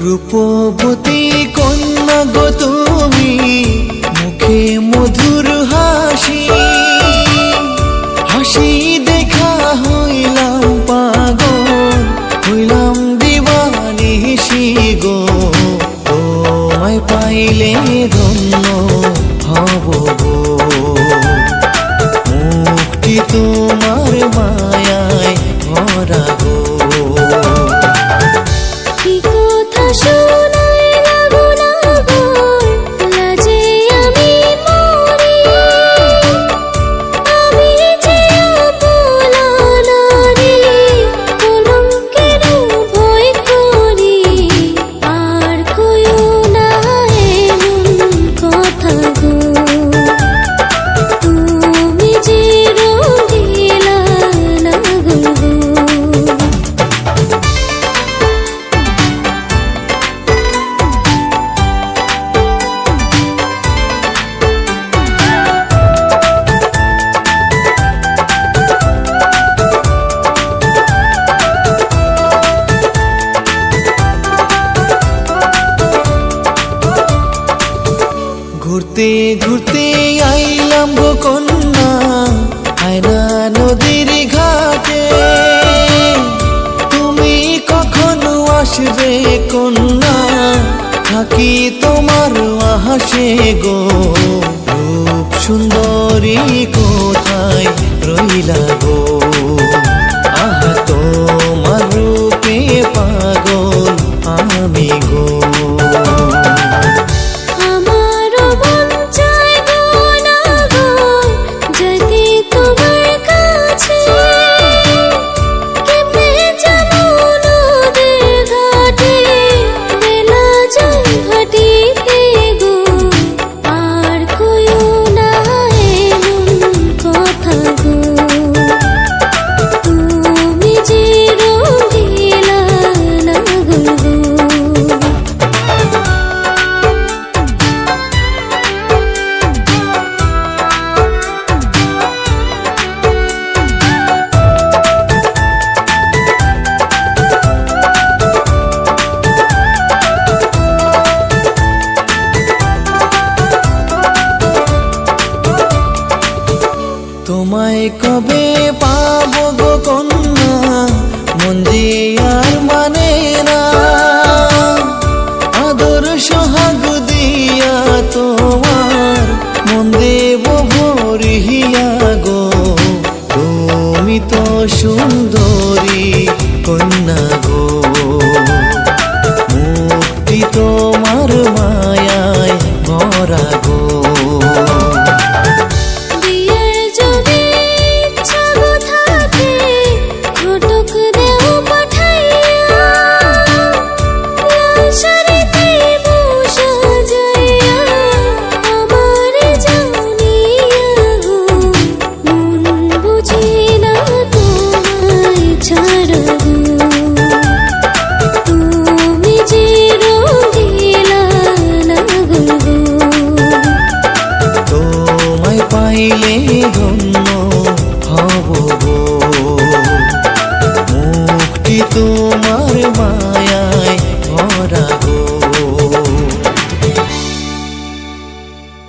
রূপবতী কন্যা গো তুমি, মুখে মধুর হাসি, হাসি দেখা হইলাম পাগল, হইলাম দিবানিশি গো। তোমায় পাইলে ধন্য হব গো, মুক্তি তোমার মায়ায় ভরা গো। ঘুরতে ঘুরতে আইলাম গো কন্যা, আয়না নদীর ঘাটে। তুমি কখনো আসবে কন্যা, থাকি তোমার আহাসে গো। রূপ সুন্দরী কোথায় রইলা গো, আহা তোমার রূপে পাগল আমি গো। তোমায় কবে পাবো গো কন্যা, মন যে আর মানে না। আদর সোহাগ দিয়া তোমার মন দেব ভরিয়া গো। তুমি তো সুন্দরী কন্যা গো, মুক্তি তোমার মায়ায় ভরা গো। পাইলে ধন্য হব গো, মুক্তি তোমার মায়ায়